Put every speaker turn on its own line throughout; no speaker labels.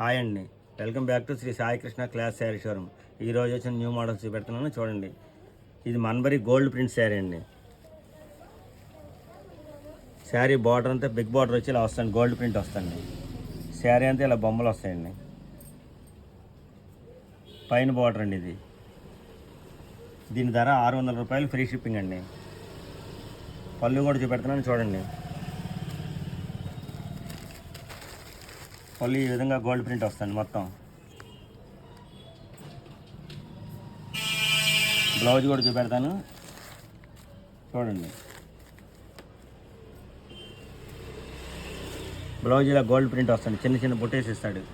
Hi అండి, welcome back to Shri Sai Krishna class sari showroom. ఈరోజు వచ్చిన న్యూ మోడల్స్ చూపెడుతున్నాను చూడండి. ఇది మన్బరీ గోల్డ్ ప్రింట్ శారీ అండి. శారీ బార్డర్ అంతా బిగ్ బార్డర్ వచ్చి ఇలా వస్తుంది, గోల్డ్ ప్రింట్ వస్తుంది. శారీ అంతా ఇలా బొమ్మలు వస్తాయండి. పైన బార్డర్ అండి ఇది. దీని ధర 600 రూపాయలు, ఫ్రీ షిప్పింగ్ అండి. పళ్ళు కూడా చూపెడుతున్నాను చూడండి. పళ్ళు ఈ విధంగా గోల్డ్ ప్రింట్ వస్తుంది మొత్తం. బ్లౌజ్ కూడా చూపెడతాను చూడండి. బ్లౌజ్ ఇలా గోల్డ్ ప్రింట్ వస్తుంది, చిన్న చిన్న బుట్టేసి ఇస్తాడు.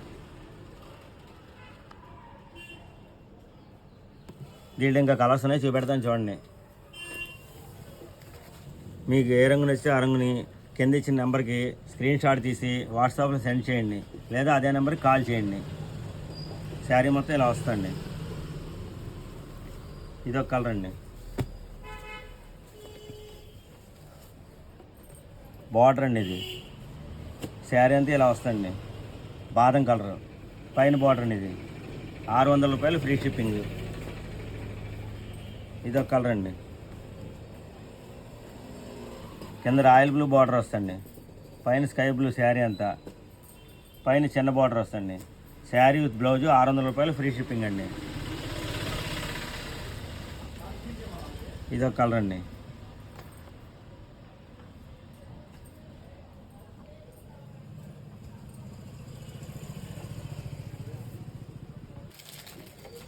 దీంట్లో ఇంకా కలర్స్ ఉన్నాయి, చూపెడతాను చూడండి. మీకు ఏ రంగు నచ్చితే ఆ రంగుని కింద ఇచ్చిన నెంబర్కి స్క్రీన్ షాట్ తీసి వాట్సాప్లో సెండ్ చేయండి, లేదా అదే నెంబర్కి కాల్ చేయండి. శారీ మొత్తం ఇలా వస్తుంది. ఇదొక కలర్ అండి. బార్డర్ అండి ఇది. శారీ అంతా ఇలా వస్తుంది, బాదం కలర్. పైన బార్డర్ అండి ఇది. 600 రూపాయలు, ఫ్రీ షిప్పింగ్. ఇదొక కలర్ అండి. కింద రాయల్ బ్లూ బార్డర్ వస్తుంది, పైన స్కై బ్లూ. శారీ అంతా పైన చిన్న బార్డర్ వస్తుంది. శారీ విత్ బ్లౌజు 600 రూపాయలు, ఫ్రీ షిప్పింగ్ అండి. ఇదొక కలర్ అండి.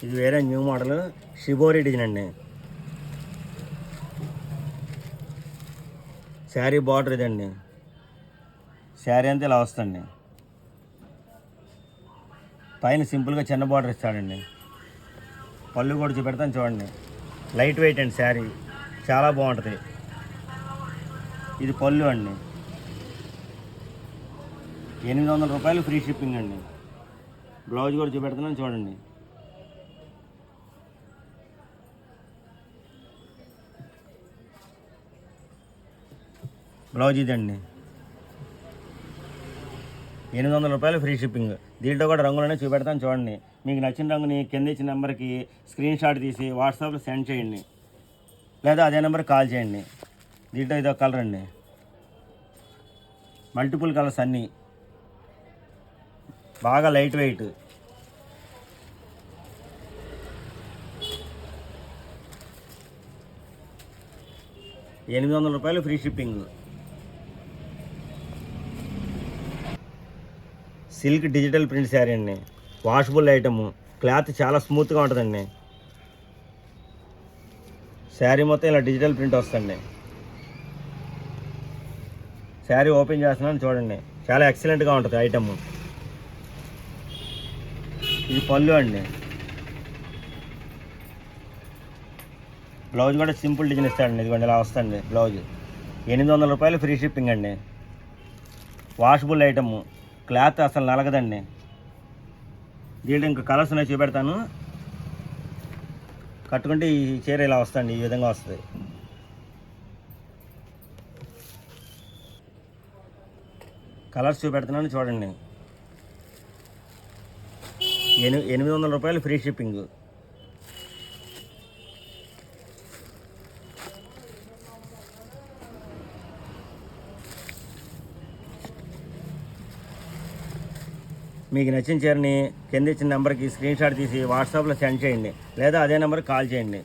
ఇది వేరే న్యూ మోడల్ షిబోరి డిజైన్ అండి. శారీ బార్డర్ ఇదండి. శారీ అంతా ఇలా వస్తుంది. పైన సింపుల్గా చిన్న బార్డర్ ఇస్తాడండి. పళ్ళు కూడా చూపెడతాను చూడండి. లైట్ వెయిట్ అండి, శారీ చాలా బాగుంటుంది. ఇది పళ్ళు అండి. 800 రూపాయలు, ఫ్రీ షిప్పింగ్ అండి. బ్లౌజ్ కూడా చూపెడుతున్నాను చూడండి. బ్లౌజ్ ఇదండి. 800 రూపాయలు, ఫ్రీ షిప్పింగ్. దీంట్లో కూడా రంగులనే చూపెడతాను చూడండి. మీకు నచ్చిన రంగుని కింద ఇచ్చిన నెంబర్కి స్క్రీన్ షాట్ తీసి వాట్సాప్లో సెండ్ చేయండి, లేదా అదే నెంబర్కి కాల్ చేయండి. దీంట్లో ఇదొక కలర్ అండి. మల్టిపుల్ కలర్స్ అన్నీ, బాగా light weight. ₹800, free shipping. Silk digital print sari అండి. వాషబుల్ ఐటము, క్లాత్ చాలా స్మూత్గా ఉంటుందండి. శారీ మొత్తం ఇలా డిజిటల్ ప్రింట్ వస్తుంది. శారీ ఓపెన్ చేస్తున్నాను చూడండి. చాలా ఎక్సలెంట్గా ఉంటుంది ఐటము. ఇది పళ్ళు అండి. బ్లౌజ్ కూడా సింపుల్ డిజైన్ ఇస్తాడండి. ఇదిగోండి ఇలా వస్తుంది బ్లౌజ్. ₹800, ఫ్రీ షిప్పింగ్ అండి. వాషబుల్ ఐటము, క్లాత్ అసలు నలగదండి. దీంట్లో ఇంకా కలర్స్ ఉన్నాయి, చూపెడతాను. కట్టుకుంటే ఈ చీర ఇలా వస్తుంది, ఈ విధంగా వస్తుంది. కలర్స్ చూపెడుతున్నాను చూడండి. ₹800, ఫ్రీ షిప్పింగ్. మీకు నచ్చిన చీరని కింద ఇచ్చిన నెంబర్కి స్క్రీన్ షాట్ తీసి వాట్సాప్లో సెండ్ చేయండి, లేదా అదే నెంబర్కి కాల్ చేయండి.